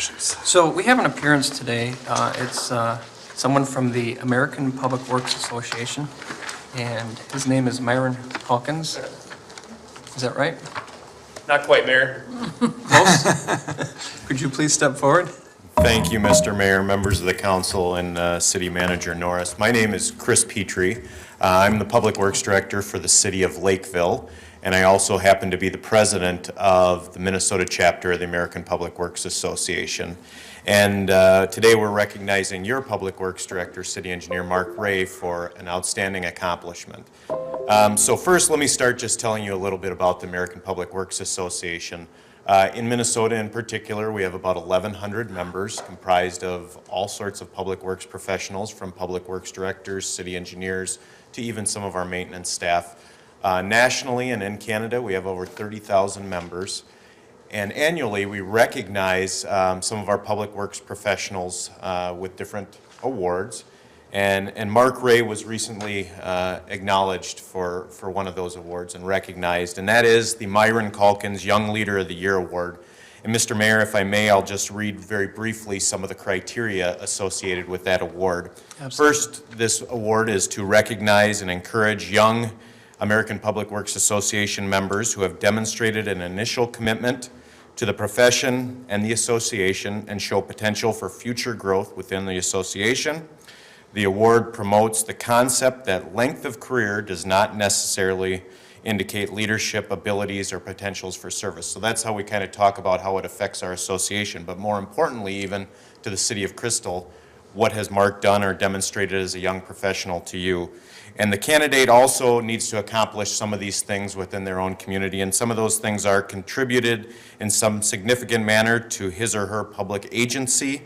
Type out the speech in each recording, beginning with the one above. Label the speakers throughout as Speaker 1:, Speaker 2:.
Speaker 1: resolutions.
Speaker 2: So we have an appearance today. It's someone from the American Public Works Association, and his name is Myron Calkins. Is that right?
Speaker 3: Not quite, Mayor.
Speaker 2: Close? Could you please step forward?
Speaker 4: Thank you, Mr. Mayor, members of the council, and City Manager Norris. My name is Chris Petrie. I'm the Public Works Director for the City of Lakeville, and I also happen to be the President of the Minnesota chapter of the American Public Works Association. And today we're recognizing your Public Works Director, City Engineer Mark Ray, for an outstanding accomplishment. So first, let me start just telling you a little bit about the American Public Works Association. In Minnesota in particular, we have about 1,100 members comprised of all sorts of public works professionals, from public works directors, city engineers, to even some of our maintenance staff. Nationally and in Canada, we have over 30,000 members. And annually, we recognize some of our public works professionals with different awards. And Mark Ray was recently acknowledged for one of those awards and recognized, and that is the Myron Calkins Young Leader of the Year Award. And Mr. Mayor, if I may, I'll just read very briefly some of the criteria associated with that award. Absolutely. First, this award is to recognize and encourage young American Public Works Association members who have demonstrated an initial commitment to the profession and the association and show potential for future growth within the association. The award promotes the concept that length of career does not necessarily indicate leadership abilities or potentials for service. So that's how we kind of talk about how it affects our association, but more importantly, even to the City of Crystal, what has Mark done or demonstrated as a young professional to you? And the candidate also needs to accomplish some of these things within their own community, and some of those things are contributed in some significant manner to his or her public agency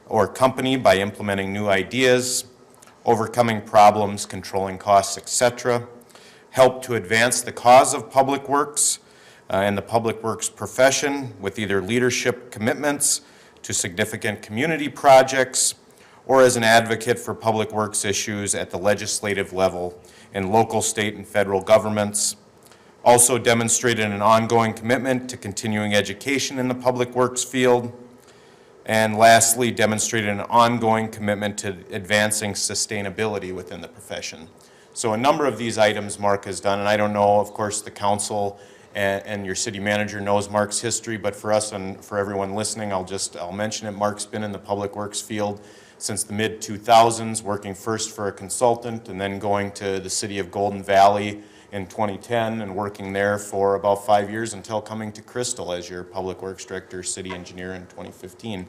Speaker 4: or company by implementing new ideas, overcoming problems, controlling costs, etc. Help to advance the cause of public works and the public works profession with either leadership commitments to significant community projects, or as an advocate for public works issues at the legislative level in local, state, and federal governments. Also demonstrated an ongoing commitment to continuing education in the public works field. And lastly, demonstrated an ongoing commitment to advancing sustainability within the profession. So a number of these items Mark has done, and I don't know, of course, the council and your city manager knows Mark's history, but for us and for everyone listening, I'll mention it. Mark's been in the public works field since the mid-2000s, working first for a consultant and then going to the city of Golden Valley in 2010 and working there for about 5 years until coming to Crystal as your public works director, city engineer in 2015.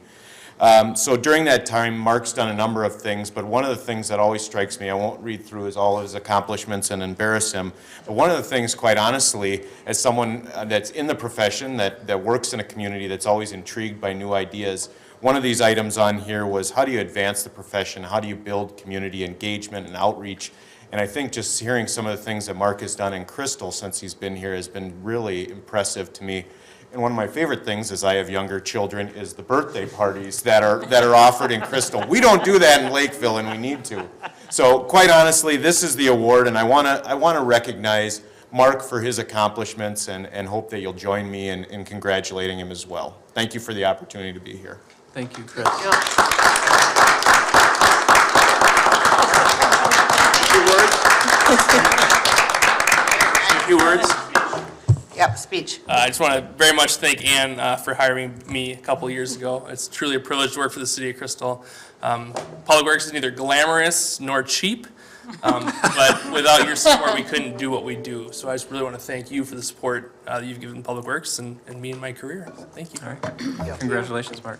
Speaker 4: So during that time, Mark's done a number of things, but one of the things that always strikes me, I won't read through all of his accomplishments and embarrass him, but one of the things, quite honestly, as someone that's in the profession, that works in a community that's always intrigued by new ideas, one of these items on here was, how do you advance the profession? How do you build community engagement and outreach? And I think just hearing some of the things that Mark has done in Crystal since he's been here has been really impressive to me. And one of my favorite things, as I have younger children, is the birthday parties that are offered in Crystal. We don't do that in Lakeville, and we need to. So quite honestly, this is the award, and I want to recognize Mark for his accomplishments and hope that you'll join me in congratulating him as well. Thank you for the opportunity to be here.
Speaker 2: Thank you, Chris.
Speaker 3: A few words.
Speaker 5: Yep, speech.
Speaker 3: I just want to very much thank Ann for hiring me a couple years ago. It's truly a privilege to work for the City of Crystal. Public Works is neither glamorous nor cheap, but without your support, we couldn't do what we do. So I just really want to thank you for the support that you've given Public Works and me in my career. Thank you.
Speaker 2: All right. Congratulations, Mark.